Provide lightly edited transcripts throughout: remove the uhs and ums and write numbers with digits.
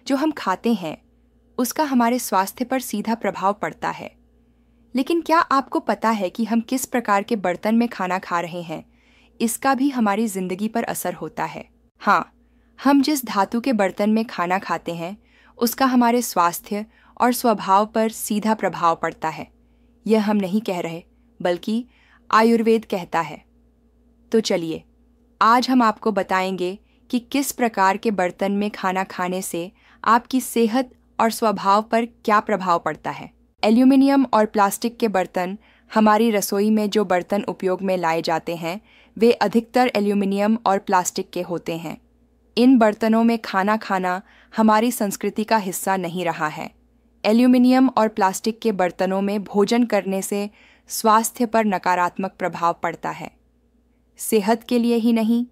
जो हम खाते हैं उसका हमारे स्वास्थ्य पर सीधा प्रभाव पड़ता है। लेकिन क्या आपको पता है कि हम किस प्रकार के बर्तन में खाना खा रहे हैं, इसका भी हमारी जिंदगी पर असर होता है। हाँ, हम जिस धातु के बर्तन में खाना खाते हैं उसका हमारे स्वास्थ्य और स्वभाव पर सीधा प्रभाव पड़ता है। यह हम नहीं कह रहे, बल्कि आयुर्वेद कहता है। तो चलिए, आज हम आपको बताएंगे कि किस प्रकार के बर्तन में खाना खाने से आपकी सेहत और स्वभाव पर क्या प्रभाव पड़ता है। एल्यूमिनियम और प्लास्टिक के बर्तन, हमारी रसोई में जो बर्तन उपयोग में लाए जाते हैं वे अधिकतर एल्यूमिनियम और प्लास्टिक के होते हैं। इन बर्तनों में खाना खाना हमारी संस्कृति का हिस्सा नहीं रहा है। एल्यूमिनियम और प्लास्टिक के बर्तनों में भोजन करने से स्वास्थ्य पर नकारात्मक प्रभाव पड़ता है। सेहत के लिए ही नहीं,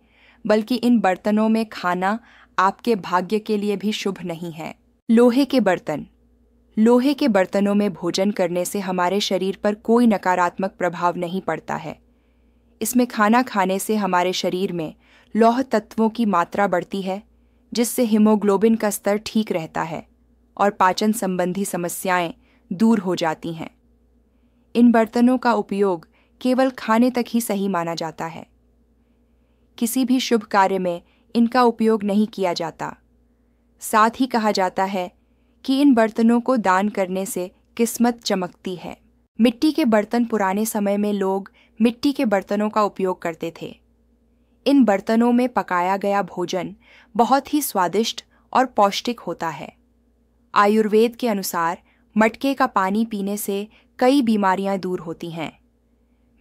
बल्कि इन बर्तनों में खाना आपके भाग्य के लिए भी शुभ नहीं है। लोहे के बर्तन। लोहे के बर्तनों में भोजन करने से हमारे शरीर पर कोई नकारात्मक प्रभाव नहीं पड़ता है। इसमें खाना खाने से हमारे शरीर में लौह तत्वों की मात्रा बढ़ती है, जिससे हीमोग्लोबिन का स्तर ठीक रहता है और पाचन संबंधी समस्याएं दूर हो जाती हैं। इन बर्तनों का उपयोग केवल खाने तक ही सही माना जाता है। किसी भी शुभ कार्य में इनका उपयोग नहीं किया जाता। साथ ही कहा जाता है कि इन बर्तनों को दान करने से किस्मत चमकती है। मिट्टी के बर्तन। पुराने समय में लोग मिट्टी के बर्तनों का उपयोग करते थे। इन बर्तनों में पकाया गया भोजन बहुत ही स्वादिष्ट और पौष्टिक होता है। आयुर्वेद के अनुसार मटके का पानी पीने से कई बीमारियां दूर होती हैं।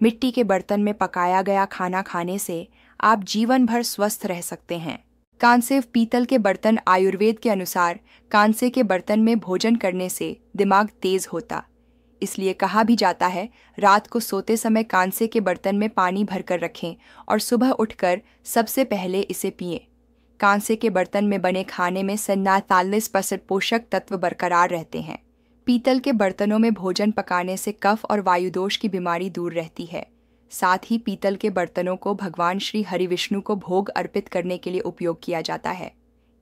मिट्टी के बर्तन में पकाया गया खाना खाने से आप जीवन भर स्वस्थ रह सकते हैं। कांसे पीतल के बर्तन। आयुर्वेद के अनुसार कांसे के बर्तन में भोजन करने से दिमाग तेज होता, इसलिए कहा भी जाता है रात को सोते समय कांसे के बर्तन में पानी भरकर रखें और सुबह उठकर सबसे पहले इसे पिएं। कांसे के बर्तन में बने खाने में 47% पोषक तत्व बरकरार रहते हैं। पीतल के बर्तनों में भोजन पकाने से कफ और वायुदोष की बीमारी दूर रहती है। साथ ही पीतल के बर्तनों को भगवान श्री हरिविष्णु को भोग अर्पित करने के लिए उपयोग किया जाता है।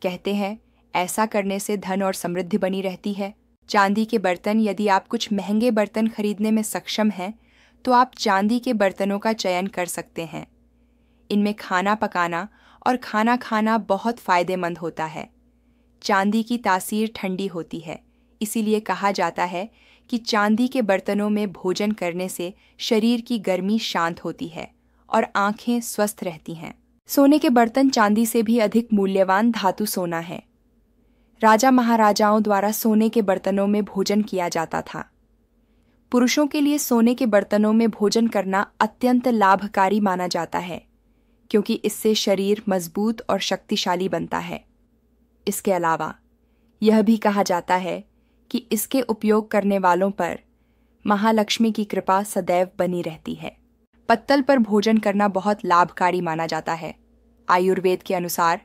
कहते हैं ऐसा करने से धन और समृद्धि बनी रहती है। चांदी के बर्तन। यदि आप कुछ महंगे बर्तन खरीदने में सक्षम हैं तो आप चांदी के बर्तनों का चयन कर सकते हैं। इनमें खाना पकाना और खाना खाना बहुत फायदेमंद होता है। चांदी की तासीर ठंडी होती है, इसीलिए कहा जाता है कि चांदी के बर्तनों में भोजन करने से शरीर की गर्मी शांत होती है और आंखें स्वस्थ रहती हैं। सोने के बर्तन। चांदी से भी अधिक मूल्यवान धातु सोना है। राजा महाराजाओं द्वारा सोने के बर्तनों में भोजन किया जाता था। पुरुषों के लिए सोने के बर्तनों में भोजन करना अत्यंत लाभकारी माना जाता है, क्योंकि इससे शरीर मजबूत और शक्तिशाली बनता है। इसके अलावा यह भी कहा जाता है कि इसके उपयोग करने वालों पर महालक्ष्मी की कृपा सदैव बनी रहती है। पत्तल पर भोजन करना बहुत लाभकारी माना जाता है। आयुर्वेद के अनुसार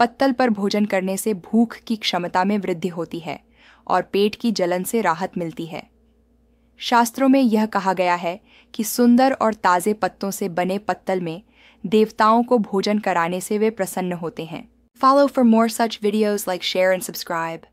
पत्तल पर भोजन करने से भूख की क्षमता में वृद्धि होती है और पेट की जलन से राहत मिलती है। शास्त्रों में यह कहा गया है कि सुंदर और ताजे पत्तों से बने पत्तल में देवताओं को भोजन कराने से वे प्रसन्न होते हैं। Follow for more such videos, like, share and subscribe.